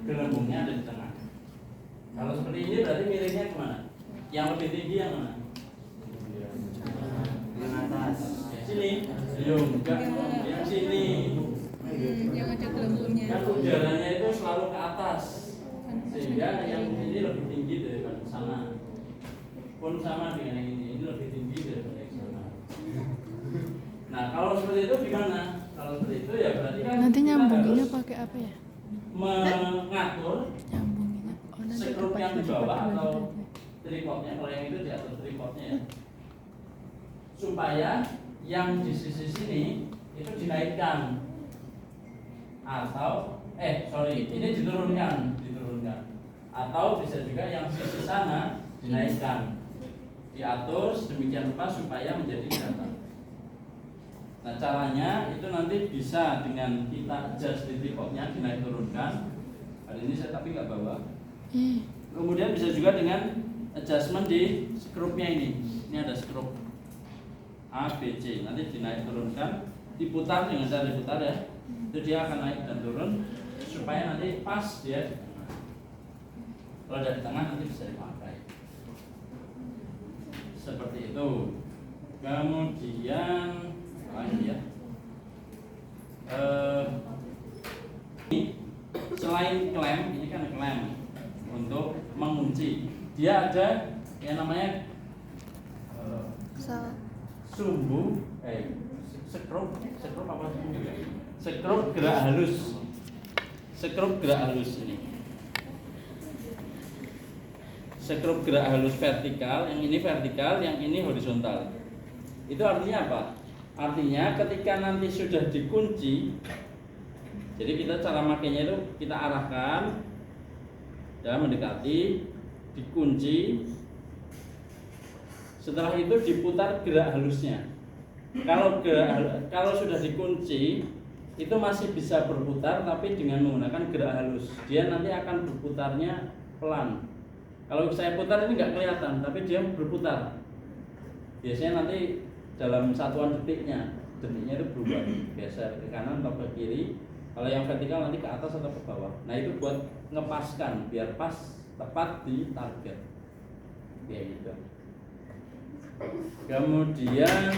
gelembungnya ada di tengah. Kalau seperti ini berarti miringnya kemana? Yang lebih tinggi yang mana? Yang atas. Sini. Belum. Enggak. Yang sini. Yang ada gelembungnya. Kan udaranya itu selalu ke atas. Sehingga yang ini lebih tinggi daripada sana. Pun sama dengan yang ini lebih tinggi daripada yang sana. Nah, kalau seperti itu gimana? Kalau seperti itu ya berarti kan Nanti kita nyambunginnya harus pakai apa ya? mengatur Nyambunginnya. Oh, nanti skrup yang di dapat bawah baju atau aja. tripodnya, kalau yang itu diatur tripodnya ya, supaya yang di sisi sini itu dinaikkan atau ini diturunkan atau bisa juga yang sisi sana dinaikkan, diatur sedemikian rupa supaya menjadi rata. Nah, caranya itu nanti bisa dengan kita adjust di tripodnya, dinaik turunkan. Hari ini saya tapi nggak bawa. Kemudian bisa juga dengan adjustment di skrupnya ini. Ini ada skrup A, B, C. Nanti dinaik turunkan, diputar dengan cara diputar ya. Itu dia akan naik dan turun supaya nanti pas dia. Kalau dari tengah nanti bisa dipakai. Seperti itu. Kemudian lagi ya. Selain klem, ini kan klem untuk mengunci. Dia ada yang namanya sumbu, skrup apa sumbu ya? Skrup gerak halus. Skrup gerak halus ini. Skrup gerak halus vertikal, yang ini vertikal, yang ini horizontal. Itu artinya apa? Artinya ketika nanti sudah dikunci, jadi kita cara makainya itu kita arahkan dan mendekati, dikunci. Setelah itu diputar gerak halusnya. Kalau sudah dikunci, itu masih bisa berputar tapi dengan menggunakan gerak halus. Dia nanti akan berputarnya pelan. Kalau saya putar ini nggak kelihatan, tapi dia berputar. Biasanya nanti dalam satuan detiknya itu berubah, geser ke kanan atau ke kiri. Kalau yang vertikal nanti ke atas atau ke bawah. Nah, itu buat ngepaskan biar pas tepat di target. Kayak gitu. Kemudian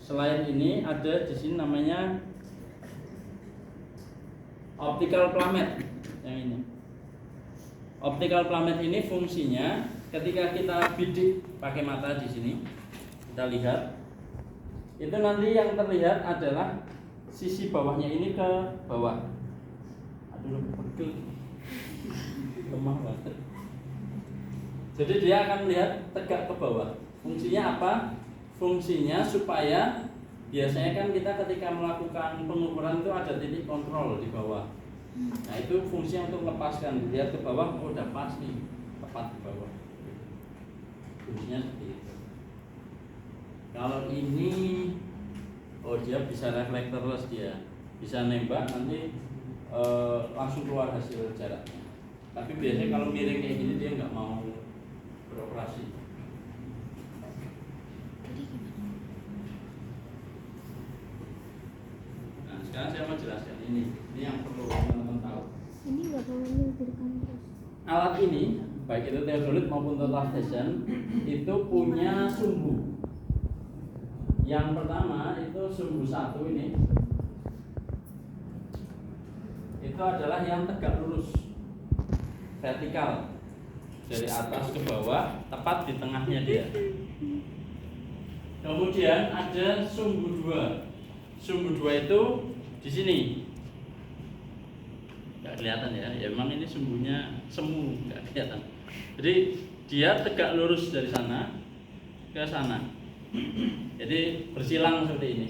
selain ini ada di sini namanya optical plummet yang ini. Optical plummet ini fungsinya ketika kita bidik pakai mata di sini, kita lihat, itu nanti yang terlihat adalah sisi bawahnya ini ke bawah. Aduh, pegel, lemah banget. Jadi dia akan melihat tegak ke bawah. Fungsinya apa? Fungsinya supaya biasanya kan kita ketika melakukan pengukuran itu ada titik kontrol di bawah. Nah, itu fungsinya untuk melepaskan, lihat ke bawah, oh udah pas nih, tepat di bawah. Fungsinya seperti itu. Kalau ini, oh dia bisa reflektorless, dia bisa nembak nanti langsung keluar hasil jaraknya. Tapi biasanya kalau miring kayak gini dia nggak mau beroperasi. Nah, sekarang saya mau jelaskan ini yang perlu teman-teman tahu. Ini nggak boleh diberikan terus. Alat ini, baik itu theodolit maupun total station, itu punya sumbu. Yang pertama itu sumbu satu ini, itu adalah yang tegak lurus, vertikal, dari atas ke bawah, tepat di tengahnya dia. Kemudian ada sumbu dua. Sumbu dua itu di sini. Nggak kelihatan ya, ya memang ini sumbunya semu, nggak kelihatan. Jadi dia tegak lurus dari sana ke sana. Jadi bersilang seperti ini.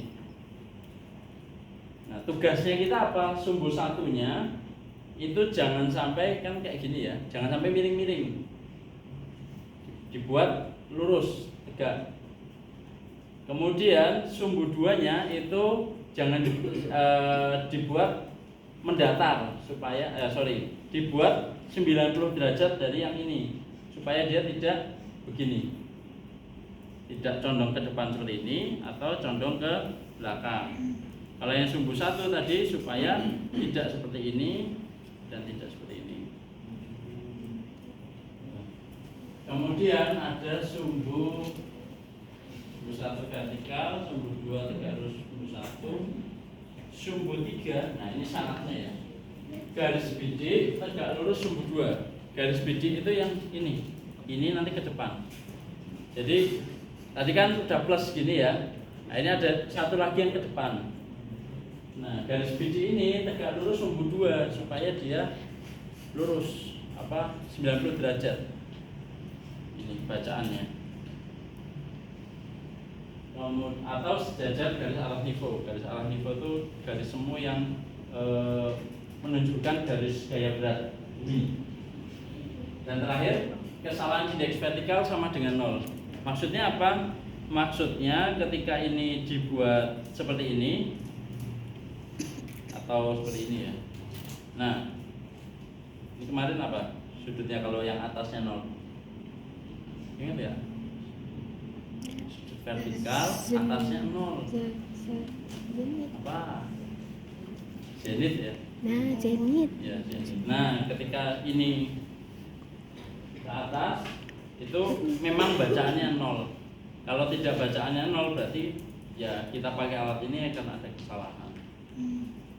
Nah, tugasnya kita apa? Sumbu satunya itu jangan sampai kan kayak gini ya, jangan sampai miring-miring. Dibuat lurus, tegak. Kemudian sumbu duanya itu jangan dibuat mendatar supaya dibuat 90 derajat dari yang ini supaya dia tidak begini, tidak condong ke depan seperti ini atau condong ke belakang. Kalau yang sumbu 1 tadi supaya tidak seperti ini dan tidak seperti ini. Kemudian ada sumbu 1 vertikal, sumbu 2 tegak lurus sumbu 1, sumbu 3. Nah ini syaratnya ya. Garis bidik tegak lurus sumbu 2. Garis bidik itu yang ini nanti ke depan. Jadi tadi kan udah plus gini ya. Nah ini ada satu lagi yang ke depan. Nah garis bidik ini tegak lurus sumbu 2 supaya dia lurus 90 derajat. Ini bacaannya. Atau sejajar garis arah nifo. Garis arah nifo itu garis semu yang menunjukkan garis gaya berat bumi. Dan terakhir, kesalahan indeks vertikal sama dengan 0. Maksudnya apa? Maksudnya ketika ini dibuat seperti ini atau seperti ini ya. Nah, ini kemarin apa? Sudutnya kalau yang atasnya 0. Ingat ya? Sudut vertikal atasnya 0. Apa? Zenit ya? Nah, zenit. Ya, zenit. Nah, ketika ini ke atas itu memang bacaannya 0. Kalau tidak bacaannya 0 berarti ya kita pakai alat ini akan ada kesalahan.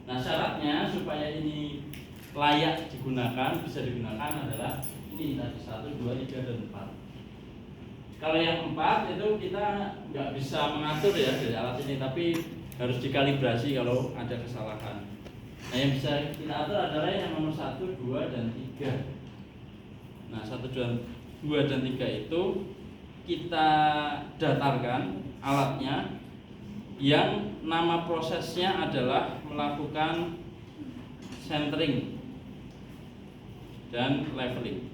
Nah, syaratnya supaya ini layak digunakan, bisa digunakan adalah ini tadi 1, 2, 3 dan 4. Kalau yang 4 itu kita nggak bisa mengatur ya dari alat ini, tapi harus dikalibrasi kalau ada kesalahan. Nah, yang bisa kita atur adalah yang nomor 1, 2, dan 3. Nah, 1, 2, dan 3 itu kita datarkan alatnya yang nama prosesnya adalah melakukan centering dan leveling.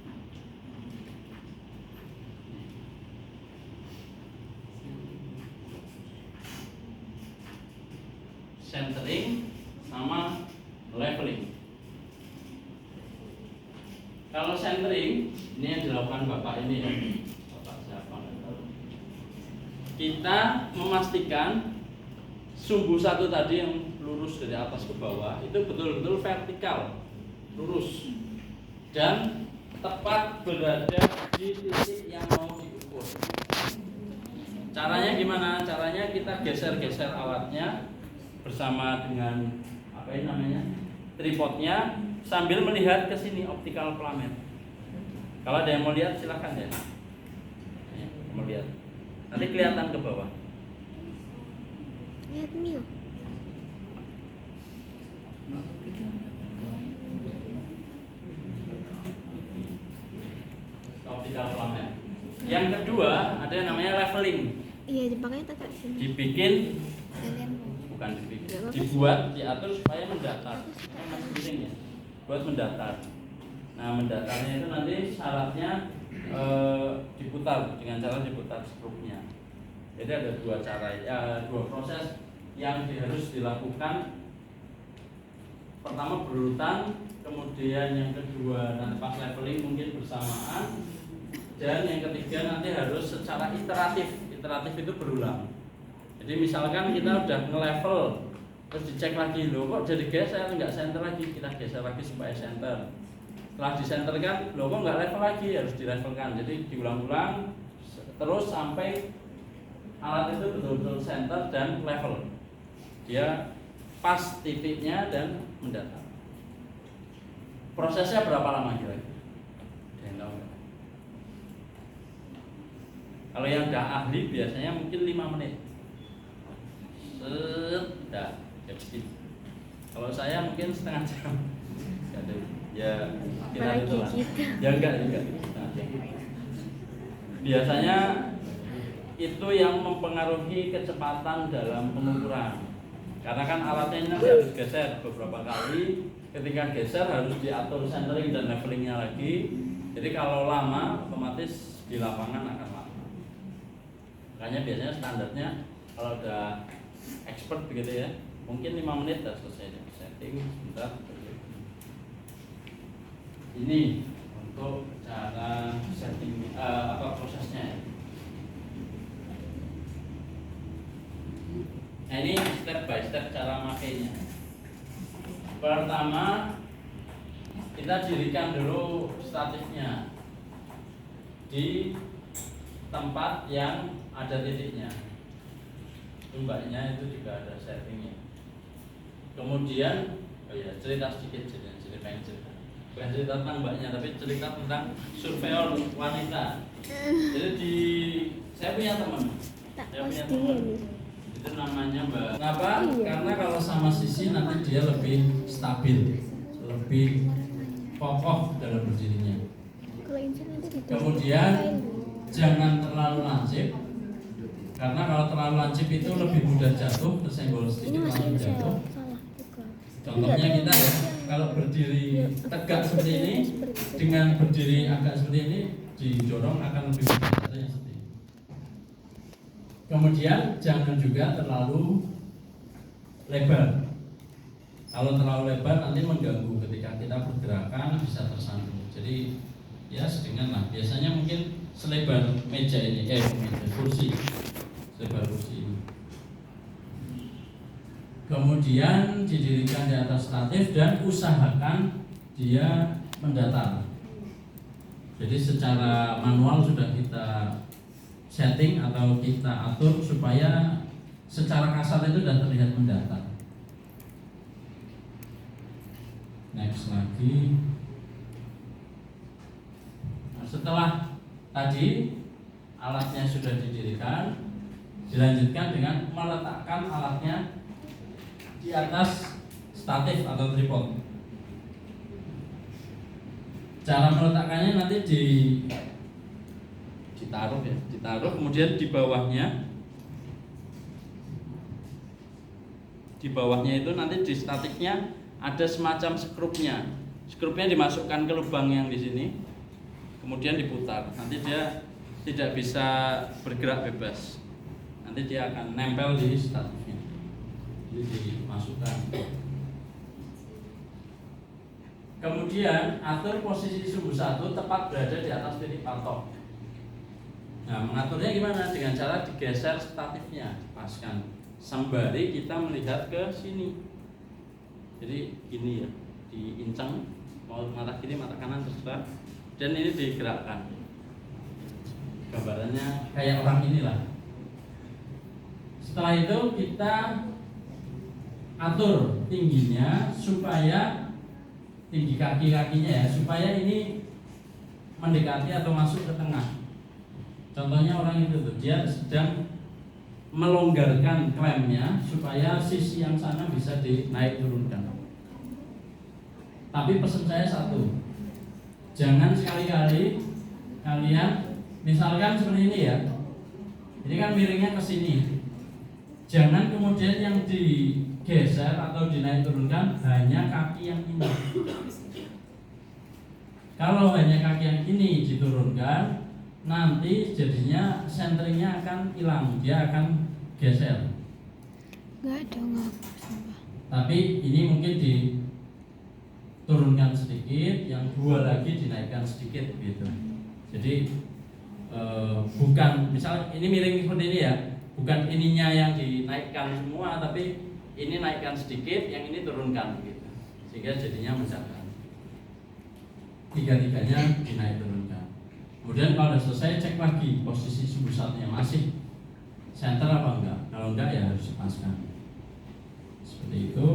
Centering sama leveling. Kalau centering ini yang dilakukan Bapak ini ya. Kita memastikan sumbu 1 tadi yang lurus dari atas ke bawah itu betul-betul vertikal, lurus dan tepat berada di titik yang mau diukur. Caranya gimana? Caranya kita geser-geser alatnya bersama dengan tripodnya sambil melihat ke sini optical plummet. Kalau ada yang mau lihat silakan ya. Mau lihat. Nanti kelihatan ke bawah. Lihat Mil. Optical plummet. Yang kedua ada yang namanya leveling. Iya, dipakainya tetap sini. Dibikin, bukan dibikin, dibuat, diatur supaya mendatar. Masih penting ya, buat mendatar. Nah, mendatarnya itu nanti syaratnya diputar dengan cara diputar struknya. Jadi ada dua proses yang harus dilakukan. Pertama berurutan, kemudian yang kedua nanti pas leveling mungkin bersamaan, dan yang ketiga nanti harus secara iteratif. Iteratif itu berulang. Jadi misalkan kita udah nge-level, terus dicek lagi, loh kok jadi geser, nggak center lagi, kita geser lagi supaya center. Setelah disenterkan, loh kok nggak level lagi, harus dilevelkan. Jadi diulang-ulang terus sampai alat itu betul-betul center dan level. Dia pas titiknya dan mendatar. Prosesnya berapa lama kira-kira? Ada yang tahu nggak? Kalau yang udah ahli biasanya mungkin 5 menit. Sudah, jadi. Kalau saya mungkin setengah jam. Ya kita itu lah. Ya enggak. Biasanya itu yang mempengaruhi kecepatan dalam pengukuran. Karena kan alatnya ini nanti harus geser beberapa kali. Ketika geser harus diatur centering dan levelingnya lagi. Jadi kalau lama otomatis di lapangan akan lama. Makanya biasanya standarnya kalau udah expert begitu ya, mungkin 5 menit sudah selesai setting sebentar. Ini untuk cara setting prosesnya ya. Nah, ini step by step cara makainya. Pertama, kita dirikan dulu statifnya di tempat yang ada titiknya. Mbaknya itu juga ada settingnya. Kemudian, cerita sedikit, bukan cerita tentang mbaknya, tapi cerita tentang surveyor wanita. Jadi saya punya teman, itu namanya Mbak. Kenapa? Karena kalau sama Sisi nanti dia lebih stabil, lebih kokoh dalam berdirinya. Kemudian jangan terlalu lancip, karena kalau terlalu lancip itu lebih mudah jatuh, tersenggol sedikit langsung jatuh. Contohnya kita kalau berdiri tegak seperti ini, dengan berdiri agak seperti ini, didorong akan lebih mudah jatuhnya seperti ini. Kemudian jangan juga terlalu lebar. Kalau terlalu lebar nanti mengganggu ketika kita pergerakan, bisa tersandung. Jadi ya sedengan lah. Biasanya mungkin selebar meja ini, kursi, selebar kursi ini. Kemudian didirikan di atas statif dan usahakan dia mendatar. Jadi secara manual sudah kita setting atau kita atur supaya secara kasar itu sudah terlihat mendatar. Next lagi. Nah, setelah tadi alatnya sudah didirikan, dilanjutkan dengan meletakkan alatnya di atas statif atau tripod. Cara meletakkannya nanti ditaruh kemudian di bawahnya itu nanti di statiknya ada semacam skrupnya. Skrupnya dimasukkan ke lubang yang di sini, kemudian diputar. Nanti dia tidak bisa bergerak bebas. Nanti dia akan nempel di statifnya. Jadi dimasukkan. Kemudian atur posisi sumbu 1 tepat berada di atas titik patok. Nah, mengaturnya gimana? Dengan cara digeser statifnya, paskan sembari kita melihat ke sini. Jadi gini ya, diincang, mau mata kiri, mata kanan terserah, dan ini digerakkan. Gambarannya kayak orang inilah. Setelah itu kita atur tingginya supaya tinggi kaki-kakinya ya, supaya ini mendekati atau masuk ke tengah. Contohnya orang itu tuh, dia sedang melonggarkan klemnya supaya sisi yang sana bisa dinaik turunkan. Tapi pesan saya satu, jangan sekali-kali kalian misalkan seperti ini ya, ini kan miringnya ke sini, jangan kemudian yang digeser atau dinaik turunkan hanya kaki yang ini. Kalau hanya kaki yang ini diturunkan, nanti jadinya centeringnya akan hilang, dia akan geser. Enggak dong, apa sumpah. Tapi ini mungkin diturunkan sedikit, yang dua lagi dinaikkan sedikit gitu. Jadi bukan misal ini miring seperti ini ya, bukan ininya yang dinaikkan semua, tapi ini naikkan sedikit, yang ini turunkan gitu. Sehingga jadinya mencatat. Tiga-tiganya dinaik turunkan. Kemudian kalau sudah selesai cek lagi posisi sumbu satunya masih center apa enggak. Kalau enggak ya harus dipaskan. Seperti itu.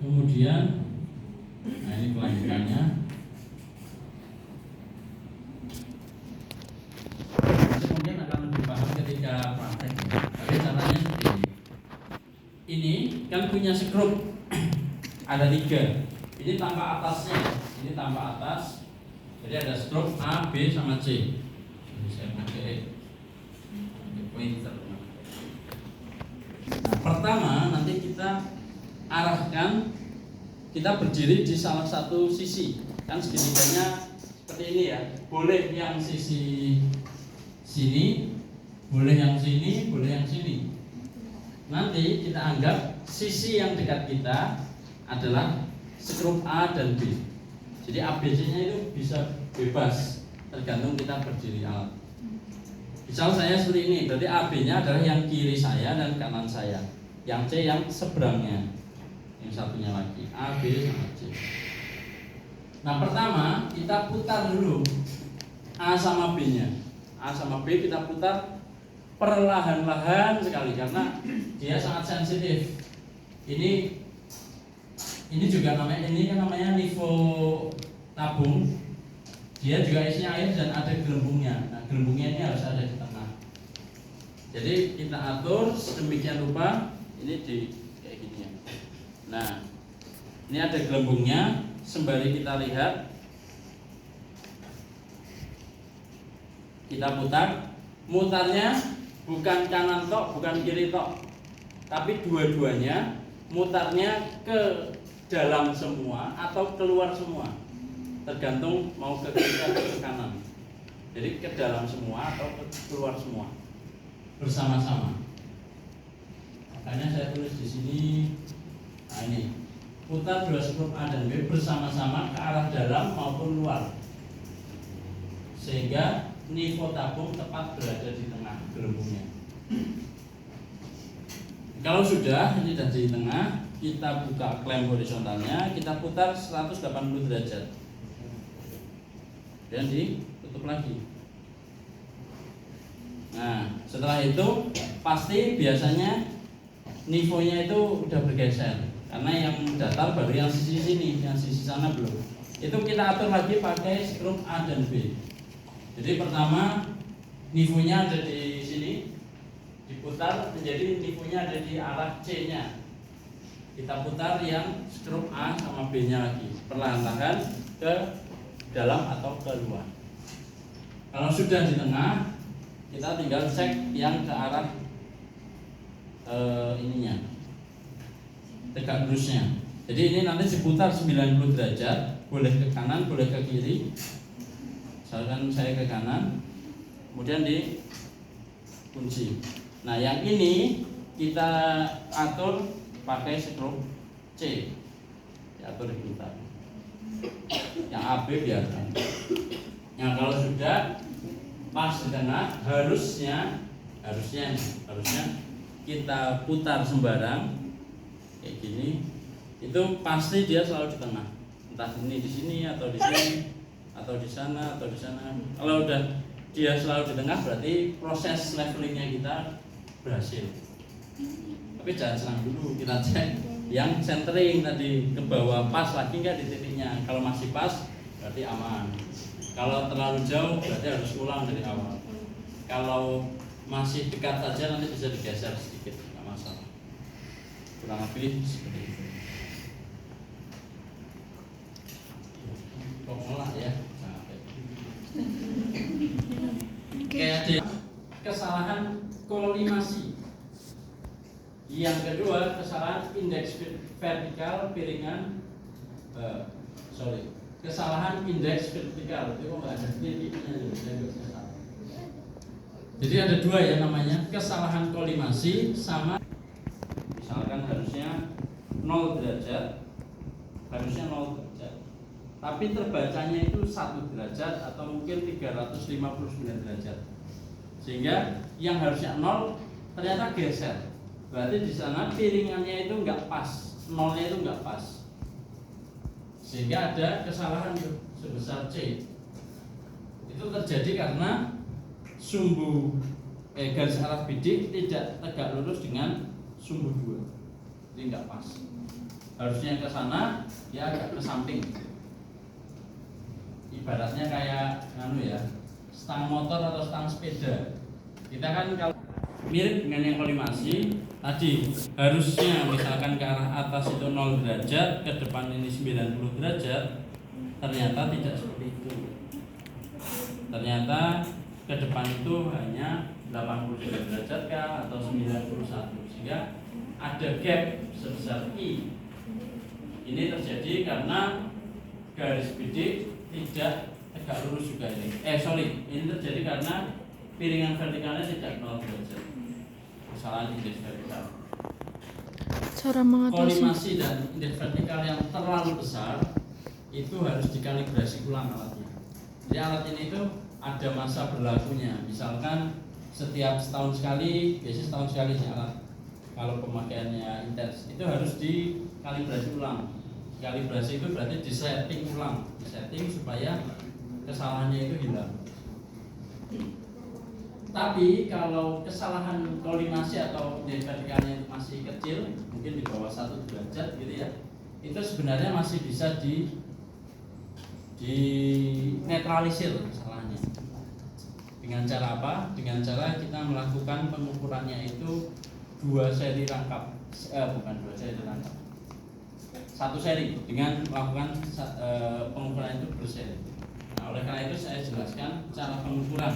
Kemudian nah ini kelanjutannya. Kemudian akan lebih paham ketika praktek. Tapi caranya seperti ini. Ini kan punya skrup ada 3. Ini tanpa atasnya, ini tanpa atas. Jadi ada skrup A, B, sama C. Ini saya pakai pointer. Nah, pertama nanti kita arahkan, kita berdiri di salah satu sisi. Kan segitiganya seperti ini ya. Boleh yang sisi sini, boleh yang sini, boleh yang sini. Nanti kita anggap sisi yang dekat kita adalah skrup A dan B. Jadi ABC-nya itu bisa bebas, tergantung kita berdiri alat. Misal saya seperti ini, berarti AB-nya adalah yang kiri saya dan kanan saya. yang C yang seberangnya, yang satunya lagi A, B sama C. Nah pertama kita putar dulu A sama B nya. A sama B kita putar perlahan-lahan sekali karena dia sangat sensitif. Ini juga namanya nifo tabung. Dia juga isinya air dan ada gelembungnya. Nah gelembungnya ini harus ada di tengah. Jadi kita atur sedemikian rupa. Ini di kayak gini ya. Nah ini ada gelembungnya. Sembari kita lihat, kita putar. Mutarnya bukan kanan tok, bukan kiri tok, tapi dua-duanya mutarnya ke dalam semua atau keluar semua, tergantung mau ke kiri atau ke kanan. Jadi ke dalam semua atau ke keluar semua bersama-sama. Makanya saya tulis di sini. Nah ini putar dua skrup A dan B bersama-sama ke arah dalam maupun luar, sehingga nifo tabung tepat berada di tengah gelembungnya. Kalau sudah ini sudah di tengah, kita buka klem horizontalnya, kita putar 180 derajat dan ditutup lagi. Nah setelah itu pasti biasanya nifonya itu udah bergeser, karena yang datar baru yang sisi sini, yang sisi sana belum. Itu kita atur lagi pakai skrup A dan B. Jadi pertama nifonya ada di sini, diputar menjadi nifonya ada di arah C-nya. Kita putar yang skrup A sama B-nya lagi, perlahan-lahan ke dalam atau ke luar. Kalau sudah di tengah, kita tinggal cek yang ke arah ininya, tegak lurusnya. Jadi ini nanti diputar 90 derajat, boleh ke kanan, boleh ke kiri. Misalkan saya ke kanan, kemudian dikunci. Nah yang ini kita atur pakai skrup C, diatur diputar. Yang AB biasa. Nah kalau sudah pas di tengah, harusnya kita putar sembarang kayak gini, itu pasti dia selalu di tengah. Entah ini di sini atau di sini atau di sana atau di sana. Kalau udah dia selalu di tengah berarti proses levelingnya kita berhasil. Tapi jangan senang dulu, kita cek yang centering tadi ke bawah pas lagi nggak di titiknya. Kalau masih pas berarti aman. Kalau terlalu jauh berarti harus ulang dari awal. Kalau masih dekat saja nanti bisa digeser sedikit, nggak masalah. Kurang lebih seperti itu. Kok ngelak ya? Oke, kesalahan kolimasi. Yang kedua, kesalahan indeks vertikal piringan. Kesalahan indeks vertikal. Itu kok nggak ada titiknya? Jadi ada dua ya namanya, kesalahan kolimasi sama. Misalkan harusnya 0 derajat, tapi terbacanya itu 1 derajat atau mungkin 359 derajat, sehingga yang harusnya 0 ternyata geser. Berarti di sana piringannya itu nggak pas, nolnya itu nggak pas, sehingga ada kesalahan sebesar C. Itu terjadi karena sumbu garis arah bidik tidak tegak lurus dengan sumbu 2, jadi nggak pas. Harusnya ke sana, dia agak ke samping. Ibaratnya kayak stang motor atau stang sepeda. Kita kan kalau mirip dengan yang kolimasi tadi, harusnya misalkan ke arah atas itu 0 derajat, ke depan ini 90 derajat. Ternyata tidak seperti itu. Ternyata ke depan itu hanya 89 derajat kah atau 91, sehingga ada gap sebesar I. Ini terjadi karena garis bidik tidak tegak lurus juga ini. Ini terjadi karena piringan vertikalnya tidak 0 derajat. Kesalahan indeks vertikal. Cara mengatasi Kolimasi dan indeks vertikal yang terlalu besar itu harus dikalibrasi ulang alatnya. Jadi alat ini itu ada masa berlakunya. Misalkan setiap setahun sekali, biasanya setahun sekali sih alat. kalau pemakaiannya intens itu harus dikalibrasi ulang. Kalibrasi itu berarti disetting ulang, disetting supaya kesalahannya itu hilang. Tapi kalau kesalahan koordinasi atau vertikalnya itu masih kecil, mungkin di bawah 1 derajat gitu ya, itu sebenarnya masih bisa di netralisir kesalahannya. Dengan cara apa? Dengan cara kita melakukan pengukurannya itu 2 seri rangkap, bukan 2 seri rangkap, 1 seri dengan melakukan pengukuran itu berseri. Nah, oleh karena itu saya jelaskan cara pengukuran